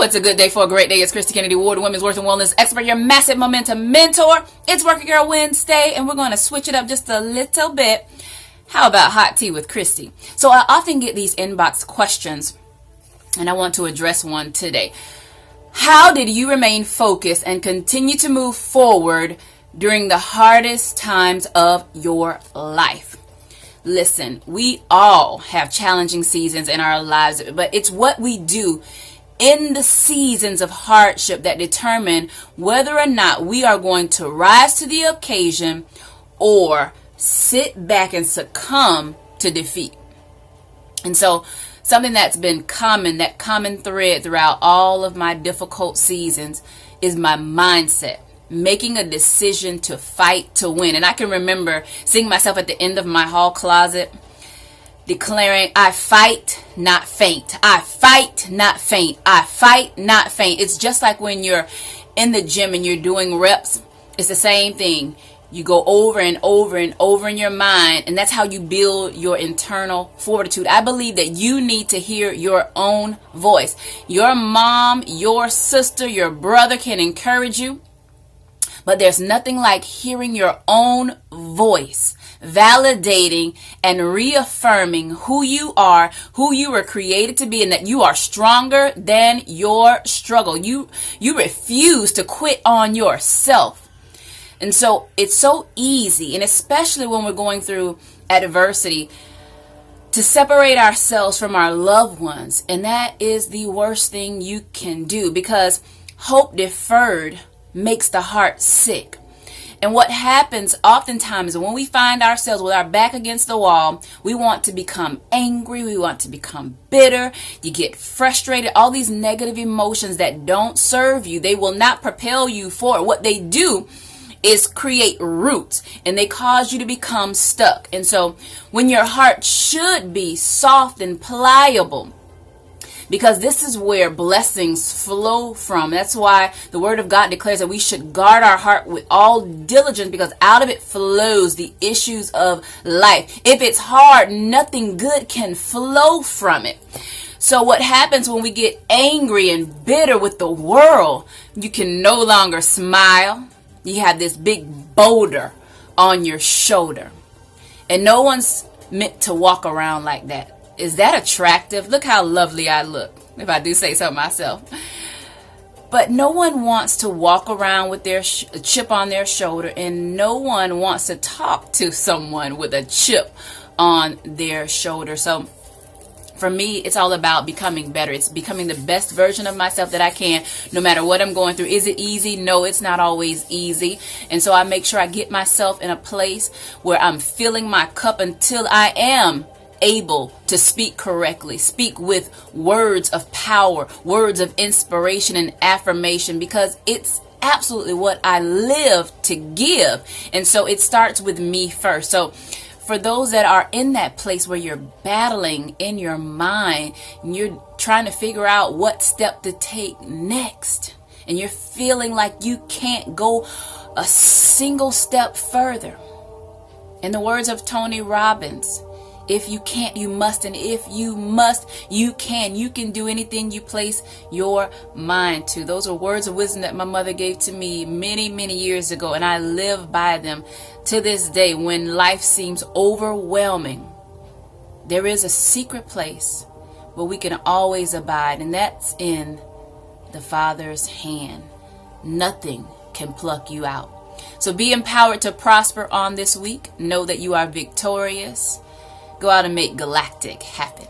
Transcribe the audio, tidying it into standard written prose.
It's a good day for a great day. It's Kristie Kennedy Ward, women's worth and wellness expert, your massive momentum mentor. It's Working Girl Wednesday, and we're going to switch it up just a little bit. How about hot tea with Kristie? So I often get these inbox questions, and I want to address one today. How did you remain focused and continue to move forward during the hardest times of your life? Listen, we all have challenging seasons in our lives, but it's what we do in the seasons of hardship that determine whether or not we are going to rise to the occasion or sit back and succumb to defeat. And so something that's been common, that common thread throughout all of my difficult seasons, is my mindset. Making a decision to fight to win. And I can remember seeing myself at the end of my hall closet declaring, I fight, not faint. I fight, not faint. I fight, not faint. It's just like when you're in the gym and you're doing reps. It's the same thing. You go over and over and over in your mind, and that's how you build your internal fortitude. I believe that you need to hear your own voice. Your mom, your sister, your brother can encourage you, but there's nothing like hearing your own voice, validating and reaffirming who you are, who you were created to be, and that you are stronger than your struggle. You refuse to quit on yourself. And so it's so easy, and especially when we're going through adversity, to separate ourselves from our loved ones. And that is the worst thing you can do, because hope deferred makes the heart sick. And what happens oftentimes when we find ourselves with our back against the wall, we want to become angry, we want to become bitter, you get frustrated, all these negative emotions that don't serve you. They will not propel you forward. What they do is create roots, and they cause you to become stuck. And so when your heart should be soft and pliable, because this is where blessings flow from. That's why the word of God declares that we should guard our heart with all diligence, because out of it flows the issues of life. If it's hard, nothing good can flow from it. So what happens when we get angry and bitter with the world? You can no longer smile. You have this big boulder on your shoulder. And no one's meant to walk around like that. Is that attractive? Look how lovely I look, if I do say so myself. But no one wants to walk around with their chip on their shoulder, and no one wants to talk to someone with a chip on their shoulder. So for me, it's all about becoming better. It's becoming the best version of myself that I can, no matter what I'm going through. Is it easy? No, it's not always easy. And so I make sure I get myself in a place where I'm filling my cup until I am able to speak correctly, speak with words of power, words of inspiration and affirmation, because it's absolutely what I live to give. And so it starts with me first. So for those that are in that place where you're battling in your mind and you're trying to figure out what step to take next, and you're feeling like you can't go a single step further, in the words of Tony Robbins, if you can't, you must. And if you must, you can. You can do anything you place your mind to. Those are words of wisdom that my mother gave to me many, many years ago. And I live by them to this day. When life seems overwhelming, there is a secret place where we can always abide. And that's in the Father's hand. Nothing can pluck you out. So be empowered to prosper on this week. Know that you are victorious. Go out and make galactic happen.